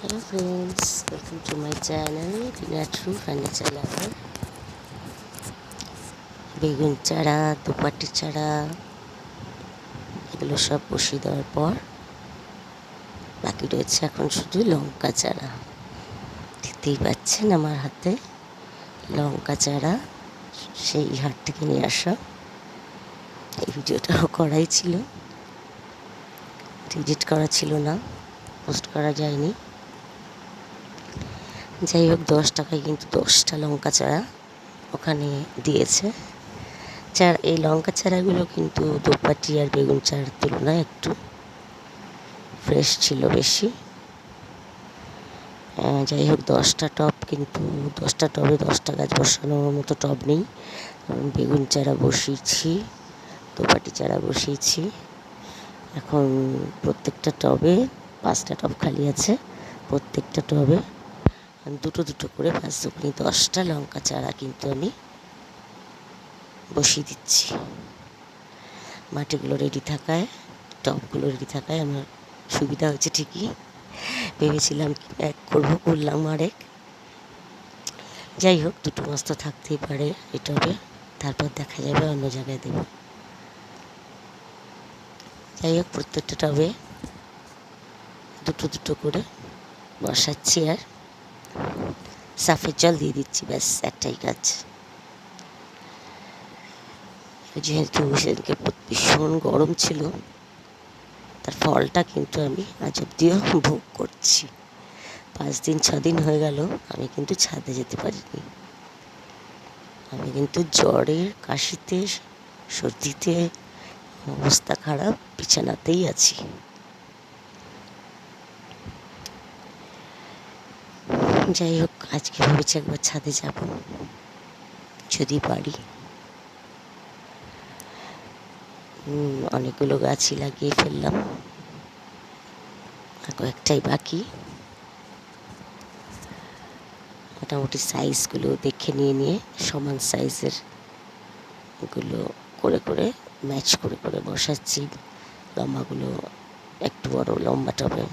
Hello friends, welcome to my channel Tina True Furniture Lover. বেগুন চারা, দুপাটি চারা এগুলো সব বসিয়ে দেওয়ার পর বাকি রয়েছে এখন শুধু লঙ্কা চারা। দেখতেই পাচ্ছেন আমার হাতে লঙ্কা চারা, সেই হাট থেকে নিয়ে আসা। এই ভিডিওটাও করাই ছিল, এডিট করা ছিল না, পোস্ট করা যায়নি। যাই হোক, 10 টাকায় কিন্তু 10টা লঙ্কা চারা ওখানে দিয়েছে। এই লঙ্কা চারাগুলো কিন্তু দোপাটি আর বেগুন চারার তুলনায় একটু ফ্রেশ ছিল বেশি। যাই হোক, 10টা টব, কিন্তু 10টা টবে 10টা গাছ বসানোর মতো টব নেই। বেগুন চারা বসিয়েছি, দোপাটি চারা বসিয়েছি। এখন প্রত্যেকটা টবে 5টা টব খালি আছে, প্রত্যেকটা টবে দুটো দুটো করে 5 দুগুনি 10টা লঙ্কা চারা কিন্তু আমি বসিয়ে দিচ্ছি। মাটিগুলো রেডি থাকায়, টবগুলো রেডি থাকায় আমার সুবিধা হয়েছে ঠিকই। ভেবেছিলাম এক করলাম আরেক। যাই হোক, দুটো মাছ তো থাকতেই পারে এই টবে, তারপর দেখা যাবে অন্য জায়গায় দেব। যাই হোক, প্রত্যেকটা টবে দুটো দুটো করে বসাচ্ছি আর সাফের জল দিয়ে দিচ্ছি, ব্যাস একটাই কাজ। যেহেতু সেদিনকে ভীষণ গরম ছিল, তার ফলটা কিন্তু আমি আজ অব্দিও ভোগ করছি। 5 দিন 6 দিন হয়ে গেল আমি কিন্তু ছাদে যেতে পারিনি। আমি কিন্তু জ্বরে, কাশিতে, সর্দিতে অবস্থা খারাপ, বিছানাতেই আছি। যাই হোক, আজকে ভেবেছি একবার ছাদে যাব, যদি পারি। অনেকগুলো গাছই লাগিয়ে ফেললাম, আর কয়েকটাই বাকি। মোটামুটি সাইজগুলো দেখে নিয়ে সমান সাইজের গুলো করে করে ম্যাচ করে করে বসাচ্ছি। লম্বাগুলো একটু বড় লম্বা টবে,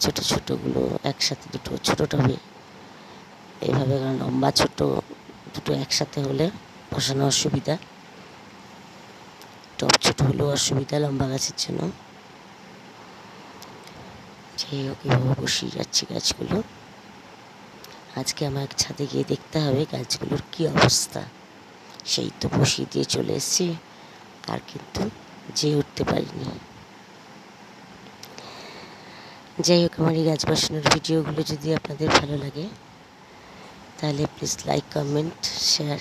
ছোট ছোটগুলো একসাথে দুটো ছোট টবে, এইভাবে। কারণ লম্বা ছোট দুটো একসাথে হলে বসানো অসুবিধা, টব ছোট হলেও অসুবিধা লম্বা গাছের জন্য। যাই হোক, এভাবে বসিয়ে যাচ্ছি গাছগুলো। আজকে আমার ছাদে গিয়ে দেখতে হবে গাছগুলোর কি অবস্থা। সেই তো বসিয়ে দিয়ে চলে এসেছি, আর কিন্তু যেয়ে উঠতে পারিনি। যাই হোক, আমার এই গাছ বসানোর ভিডিওগুলো যদি আপনাদের ভালো লাগে তাহলে প্লিজ লাইক, কমেন্ট, শেয়ার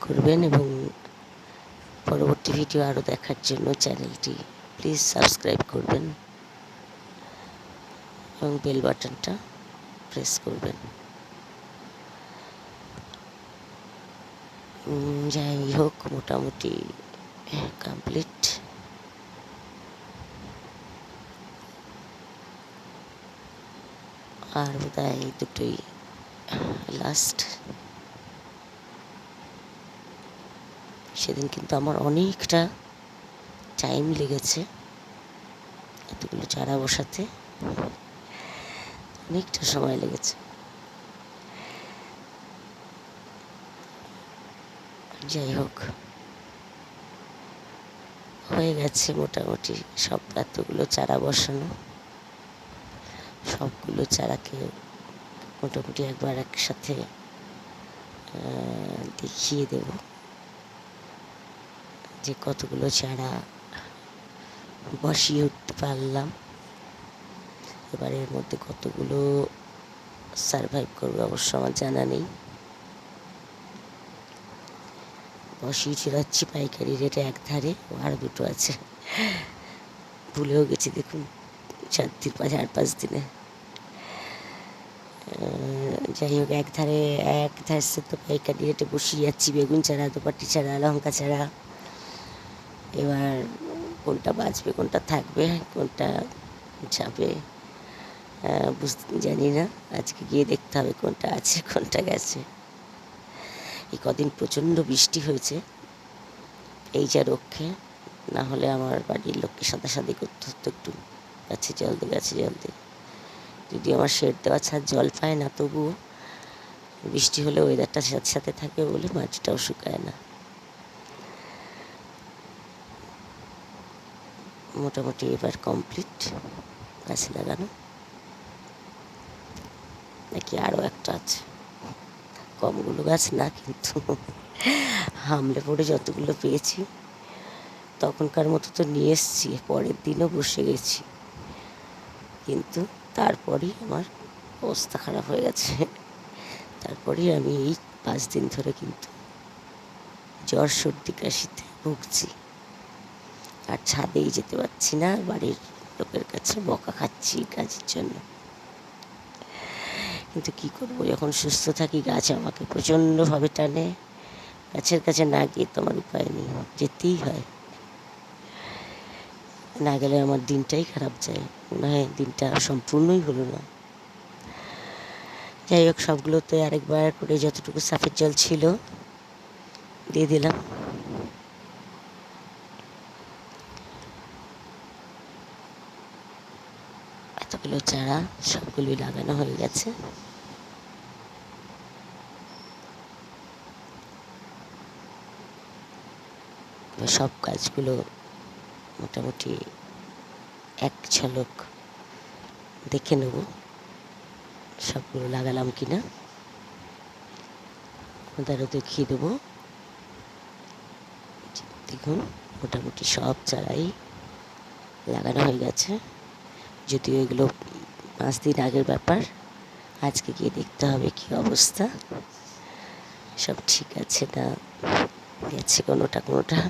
করবেন, এবং পরবর্তী ভিডিও আরও দেখার জন্য চ্যানেলটি প্লিজ সাবস্ক্রাইব করবেন এবং বেল বাটনটা প্রেস করবেন। যাই হোক, মোটামুটি কমপ্লিট। আর বোধহয় দুটোই লাস্ট। সেদিন কিন্তু আমার অনেকটা টাইম লেগেছে এতগুলো চারা বসাতে, অনেকটা সময় লেগেছে। যাই হোক, হয়ে গেছে মোটামুটি সব এতগুলো চারা বসানো। সবগুলো চারাকে মোটামুটি একবার একসাথে দেখিয়ে দেব যে কতগুলো চারা বসিয়ে উঠতে পারলাম। এবার এর মধ্যে কতগুলো সারভাইভ করবে অবশ্য আমার জানা নেই। বসিয়ে ছিড়াচ্ছি পাইকারি রেটে এক ধারে, আর দুটো আছে, ভুলেও গেছি দেখুন 4-5 দিনে। যাই হোক, এক ধারে তো পাইকারি রেটে বসিয়ে যাচ্ছি বেগুন চারা, দোপাটি চারা, লঙ্কা চারা। এবার কোনটা বাঁচবে, কোনটা থাকবে, কোনটা যাবে জানি না। আজকে গিয়ে দেখতে হবে কোনটা আছে কোনটা গেছে। এই কদিন প্রচণ্ড বৃষ্টি হয়েছে, এই যা রক্ষে, না হলে আমার বাড়ির লোককে সাদাসাদি করতে হতো একটু গাছে জল দে, গাছে জল দে। যদি আমার শেড দেওয়া ছাদ জল পায় না, তবুও বৃষ্টি হলে ওয়েদারটা সাথে সাথে থাকে বলে মাটিটাও শুকায় না। মোটামুটি এবার কমপ্লিট গাছ লাগানো। নাকি আরও একটা আছে, কমগুলো গাছ না, কিন্তু হামলে পড়ে যতগুলো পেয়েছি তখনকার মতো তো নিয়ে এসছি, পরের দিনও বসে গেছি, কিন্তু তারপরই আমার অবস্থা খারাপ হয়ে গেছে। তারপরেই আমি এই 5 দিন ধরে কিন্তু জ্বর সর্দি কাশিতে ভুগছি, আর ছাদেই যেতে পারছি না, বাড়ির লোকের কাছে বকা খাচ্ছি কাজের জন্য। কিন্তু কী করবো, যখন সুস্থ থাকি গাছ আমাকে প্রচণ্ডভাবে টানে, গাছের কাছে না গিয়ে তো আমার উপায় নেই, যেতেই হয়। না গেলে আমার দিনটাই খারাপ যায়, মনে হয় দিনটা সম্পূর্ণই হলো না। যাই হোক, সবগুলোতে আরেকবার করে যতটুকু সাফের জল ছিল দিয়ে দিলাম। এতগুলো চারা সবগুলোই লাগানো হয়ে গেছে। সব গাছগুলো মোটামুটি এক ঝলক দেখে নেব সবগুলো লাগালাম কিনা, ওদেরও দেখিয়ে দেবো। দেখুন মোটামুটি সব চারাই লাগানো হয়ে গেছে, যদিও এগুলো 5 দিন আগের ব্যাপার। আজকে গিয়ে দেখতে হবে কি অবস্থা, সব ঠিক আছে না গেছে কোনোটা কোনোটা।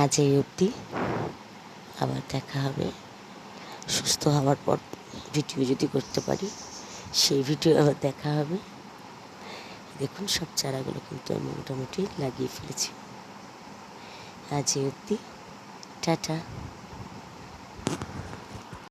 আজ এই অবধি, আবার দেখা হবে সুস্থ হওয়ার পর। ভিডিও যদি করতে পারি সেই ভিডিও আবার দেখা হবে। দেখুন সব চারাগুলো কিন্তু আমি মোটামুটি লাগিয়ে ফেলেছি। আজ এই অবধি, টাটা।